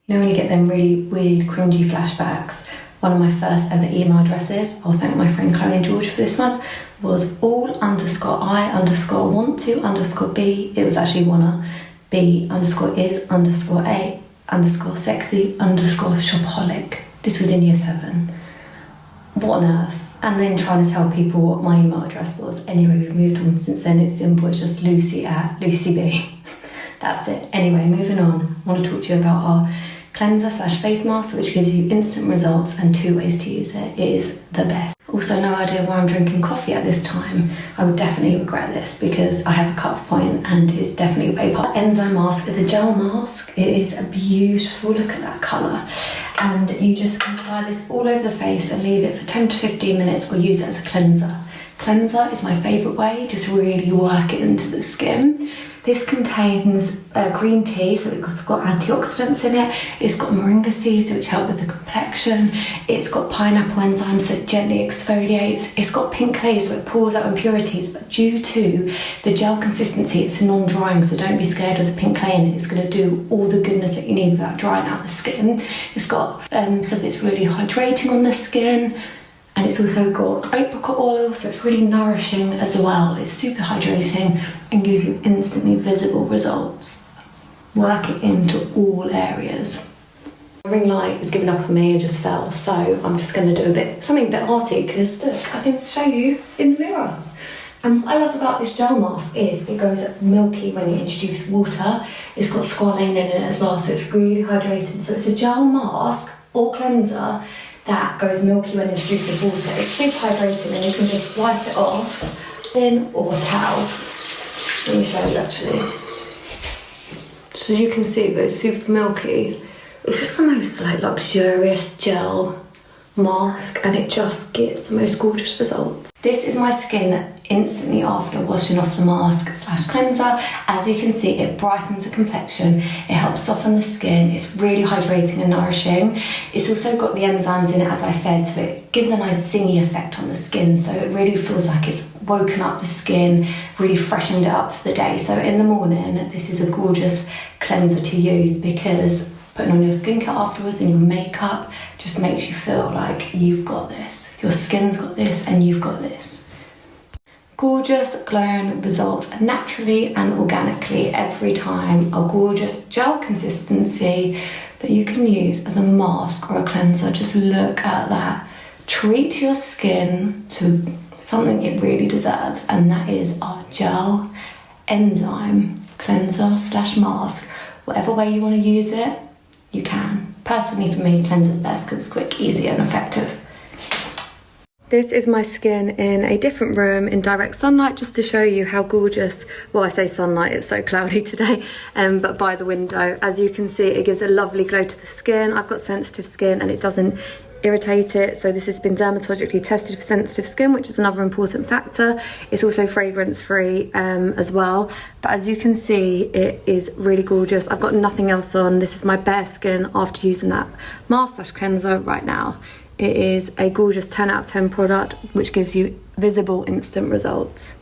You know when you get them really weird, cringy flashbacks? One of my first ever email addresses, I'll thank my friend Chloe and George for this one, was all_I_want to_be. It was actually wanna be _is_a_sexy_shopaholic. This was in year 7. What on earth? And then trying to tell people what my email address was. Anyway, we've moved on since then. It's simple. It's just Lucy@LucyB. That's it. Anyway, moving on. I want to talk to you about our cleanser/face mask, which gives you instant results and 2 ways to use it. It is the best. Also, no idea why I'm drinking coffee at this time. I would definitely regret this because I have a cut-off point and it's definitely a paper. Enzyme mask is a gel mask. It is a beautiful, look at that colour. And you just can apply this all over the face and leave it for 10 to 15 minutes or use it as a cleanser. Cleanser is my favourite way, just really work it into the skin. This contains green tea, so it's got antioxidants in it. It's got moringa seeds, which help with the complexion. It's got pineapple enzyme, so it gently exfoliates. It's got pink clay, so it pulls out impurities. But due to the gel consistency, it's non-drying, so don't be scared of the pink clay in it. It's going to do all the goodness that you need without drying out the skin. It's got so it's really hydrating on the skin. And it's also got apricot oil, so it's really nourishing as well. It's super hydrating and gives you instantly visible results. Work it into all areas. My ring light is giving up on me and just fell, so I'm just going to do something a bit arty, because look, I can show you in the mirror. And what I love about this gel mask is it goes milky when you introduce water. It's got squalane in it as well, so it's really hydrating. So it's a gel mask or cleanser that goes milky when introduced with water. It's super hydrating and you can just wipe it off, thin or towel. Let me show you actually. So you can see it goes super milky. It's just the most luxurious gel mask and it just gives the most gorgeous results. This is my skin instantly after washing off the mask/cleanser. As you can see, it brightens the complexion, it helps soften the skin, it's really hydrating and nourishing. It's also got the enzymes in it, as I said, so it gives a nice zingy effect on the skin, so it really feels like it's woken up the skin, really freshened it up for the day. So in the morning, this is a gorgeous cleanser to use because putting on your skincare afterwards and your makeup just makes you feel like you've got this. Your skin's got this and you've got this. Gorgeous glowing results naturally and organically every time. A gorgeous gel consistency that you can use as a mask or a cleanser. Just look at that. Treat your skin to something it really deserves, and that is our gel enzyme cleanser/mask. Whatever way you want to use it, you can. Personally, for me, cleanser's best because it's quick, easy and effective. This is my skin in a different room in direct sunlight, just to show you how gorgeous, well, I say sunlight, it's so cloudy today, but by the window. As you can see, it gives a lovely glow to the skin. I've got sensitive skin and it doesn't irritate it, so this has been dermatologically tested for sensitive skin, which is another important factor. It's also fragrance free as well, but as you can see, it is really gorgeous. I've got nothing else on. This is my bare skin after using that mask/cleanser right now. It is a gorgeous 10 out of 10 product which gives you visible instant results.